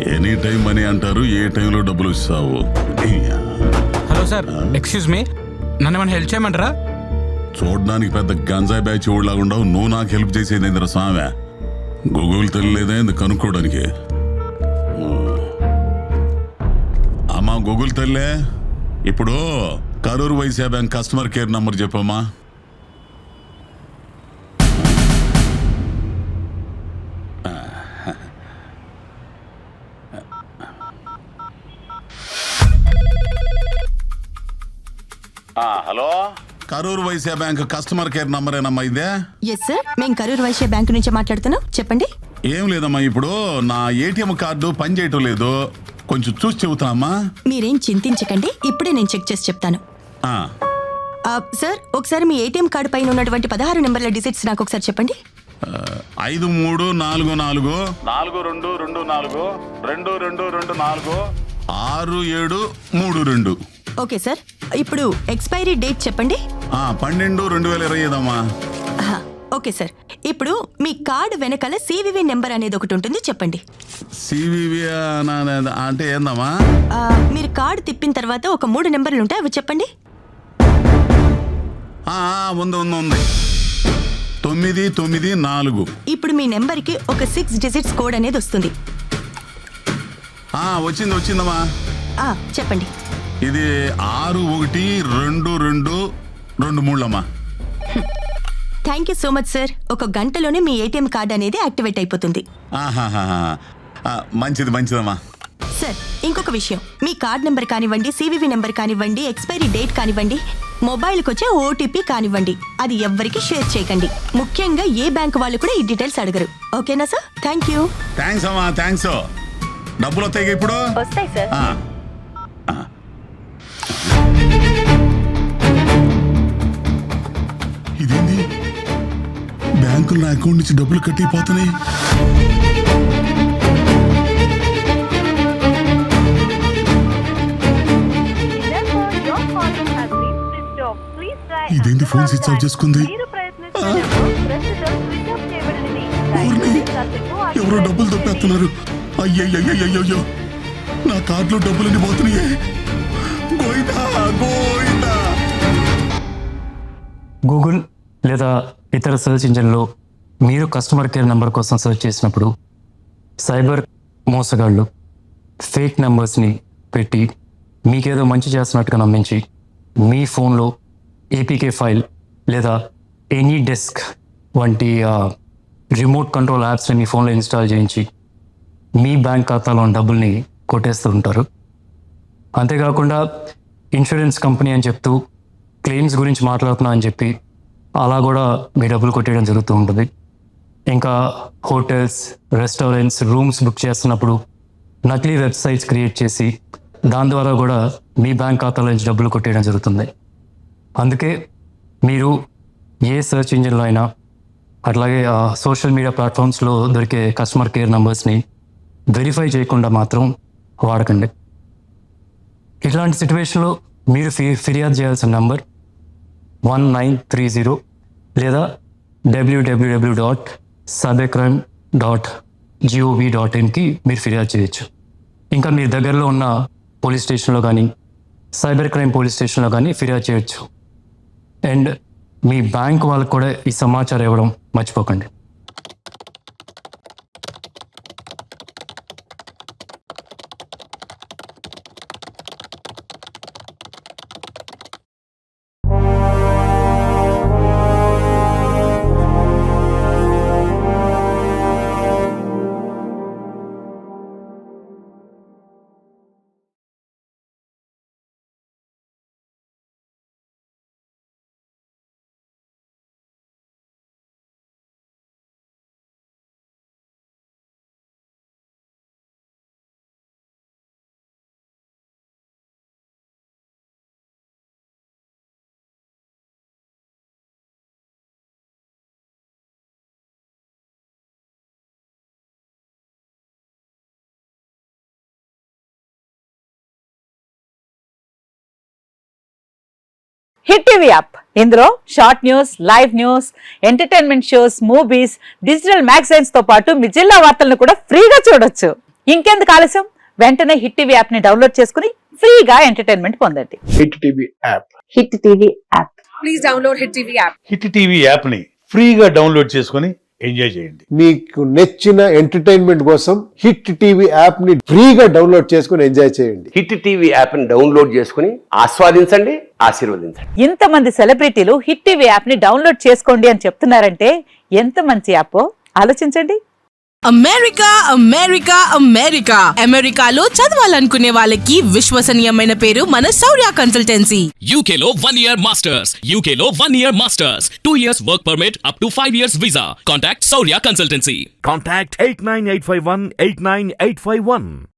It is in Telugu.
ఎనీ టైం మనీ అంటారు, ఏ టైంలో డబ్బులు ఇస్తావు? హలో సార్, ఎక్స్క్యూజ్ మీ, నన్ను ఏమైనా హెల్ప్ చేయమంటారా? చూడడానికి పెద్ద గంజాయి బ్యాచ్ ఊళ్ళలాగా ఉండవు, నువ్వు నాకు హెల్ప్ చేసేది ఏందిరా స్వామి? గూగుల్ తెలియలేదా ఇంత కనుక్కోవడానికి? అమ్మా గూగుల్ తల్లే, ఇప్పుడు Karur Vysya bank customer care number చెప్పమ్మా. Hello, Karur Vysya bank customer care number ఏనమ్మా ఇదే? ఎస్ సార్, మేము కరూర్ వైశ్య బ్యాంక్ నుంచి మాట్లాడుతున్నాం, చెప్పండి. ఏం లేదమ్మా, ఇప్పుడు నా ఏటీఎం కార్డు పనిచేయటం లేదు, కొంచెం చూసి చెబుతామా? మీరేం చింతించకండి, ఇప్పుడే నేను చెక్ చేసి చెప్తాను. సార్, ఒకసారి మీ ఏటీఎం కార్డు పైన ఉన్నటువంటి 16 నెంబర్ల డిజిట్స్ నాకు ఒకసారి చెప్పండి. 5344222422246732. ఓకే సార్, ఇప్పుడు ఎక్స్పైరీ డేట్ చెప్పండి. 12/2025 అమ్మా. ఓకే సార్, ఇప్పుడు మీ కార్డు వెనకాల సివివి నెంబర్ అనేది ఒకటి ఉంటుంది, చెప్పండి. సివివి అంటే ఏందమ్మా? మీరు కార్డు తిప్పిన తర్వాత ఒక 3 నెంబర్లు ఉంటాయి, అవి చెప్పండి. ఉంది 994. ఇప్పుడు మీ నెంబర్కి ఒక 6 డిజిట్స్ కోడ్ అనేది వస్తుంది. వచ్చిందమ్మా. చెప్పండి. ఇది 612223 అమ్మా. Thank you so much sir. ఒక గంటలోనే మీ ఏటీఎం కార్డు అనేది యాక్టివేట్ అయిపోతుంది. మంచిదమ్మా. సార్, ఇంకొక విషయం, మీ కార్డ్ నెంబర్ కానివ్వండి, సివివి నెంబర్ కానివ్వండి, ఎక్స్పైరీ డేట్ కానివ్వండి, మొబైల్కి వచ్చే ఓటీపీ కానివ్వండి, అది ఎవ్వరికి షేర్ చేయకండి. ముఖ్యంగా ఏ బ్యాంక్ వాళ్ళు కూడా ఈ డీటెయిల్స్ అడగరు. ఓకేనా సార్? Thank you. థ్యాంక్స్ అమ్మా, థ్యాంక్స్. డబ్బులు వస్తాయి ఇప్పుడు? వస్తాయి సార్. ఇదేంది, బ్యాంకులో నా అకౌంట్ నుంచి డబ్బులు కట్టిపోతున్నాయి. ఇదేంటి, ఫోన్ స్విచ్ ఆఫ్ చేసుకుంది? ఎవరో డబ్బులు తప్పేస్తున్నారు. అయ్యయ్యో, నా కార్డులో డబ్బులన్నీ పోతున్నాయి. గూగుల్ లేదా ఇతర సెర్చ్ ఇంజిన్లో మీరు కస్టమర్ కేర్ నెంబర్ కోసం సెర్చ్ చేసినప్పుడు సైబర్ మోసగాళ్ళు ఫేక్ నెంబర్స్ని పెట్టి మీకేదో మంచి చేస్తున్నట్టుగా నమ్మించి మీ ఫోన్లో ఏపీకే ఫైల్ లేదా ఎనీ డెస్క్ వంటి రిమోట్ కంట్రోల్ యాప్స్ని మీ ఫోన్లో ఇన్స్టాల్ చేయించి మీ బ్యాంక్ ఖాతాలో డబ్బుల్ని కొట్టేస్తూ ఉంటారు. అంతేకాకుండా ఇన్సూరెన్స్ కంపెనీ అని చెప్తూ క్లెయిమ్స్ గురించి మాట్లాడుతున్నా అని చెప్పి అలా కూడా మీ డబ్బులు కొట్టేయడం జరుగుతూ ఉంటుంది. ఇంకా హోటల్స్, రెస్టారెంట్స్, రూమ్స్ బుక్ చేస్తున్నప్పుడు నకిలీ వెబ్సైట్స్ క్రియేట్ చేసి దాని ద్వారా కూడా మీ బ్యాంక్ ఖాతాలో నుంచి డబ్బులు కొట్టేయడం జరుగుతుంది. అందుకే మీరు ఏ సెర్చ్ ఇంజిన్లో అయినా అట్లాగే సోషల్ మీడియా ప్లాట్ఫామ్స్లో దొరికే కస్టమర్ కేర్ నెంబర్స్ని వెరిఫై చేయకుండా మాత్రం వాడకండి. ఇట్లాంటి సిచ్యువేషన్లో మీరు ఫిర్యాదు చేయాల్సిన నంబర్ 1930 లేదా www.cybercrime.gov.in మీరు ఫిర్యాదు చేయొచ్చు. ఇంకా మీ దగ్గరలో ఉన్న పోలీస్ స్టేషన్లో కానీ సైబర్ క్రైమ్ పోలీస్ స్టేషన్లో కానీ ఫిర్యాదు చేయొచ్చు. అండ్ మీ బ్యాంక్ వాళ్ళకు కూడా ఈ సమాచారం ఇవ్వడం మర్చిపోకండి. హిట్ టీవీ యాప్, ఇందులో short news, live news, entertainment shows, movies, digital magazines తో పాటు మీ జిల్లా వార్తలను కూడా ఫ్రీగా చూడొచ్చు. ఇంకెందుకు ఆలస్యం, వెంటనే హిట్ టీవీ యాప్ ని డౌన్లోడ్ చేసుకుని ఫ్రీగా ఎంటర్టైన్మెంట్ పొందండి. Hit TV app. Hit TV app. Please download Hit TV app. Hit TV యాప్ని ఫ్రీగా డౌన్లోడ్ చేసుకొని ఎంజాయ్ చేయండి. మీకు నచ్చిన ఎంటర్టైన్మెంట్ కోసం హిట్ టీవీ యాప్ ని ఫ్రీగా డౌన్లోడ్ చేసుకుని ఎంజాయ్ చేయండి. హిట్ టీవీ యాప్ని డౌన్లోడ్ చేసుకుని ఆస్వాదించండి, ఆశీర్వదించండి. ఇంతమంది సెలబ్రిటీలు హిట్ టీవీ యాప్ ని డౌన్లోడ్ చేసుకోండి అని చెప్తున్నారంటే ఎంత మంచి యాప్ ఆలోచించండి. అమెరికా అమెరికా అమెరికా అమెరికాలో చదవాలనుకునే వాళ్ళకి విశ్వసనీయమైన పేరు మన శౌర్య consultancy. UK Law 1 Year Masters. UK Law 1 Year Masters. 2 years work permit up to 5 years visa. Contact Saurya Consultancy. Contact 89851 89851.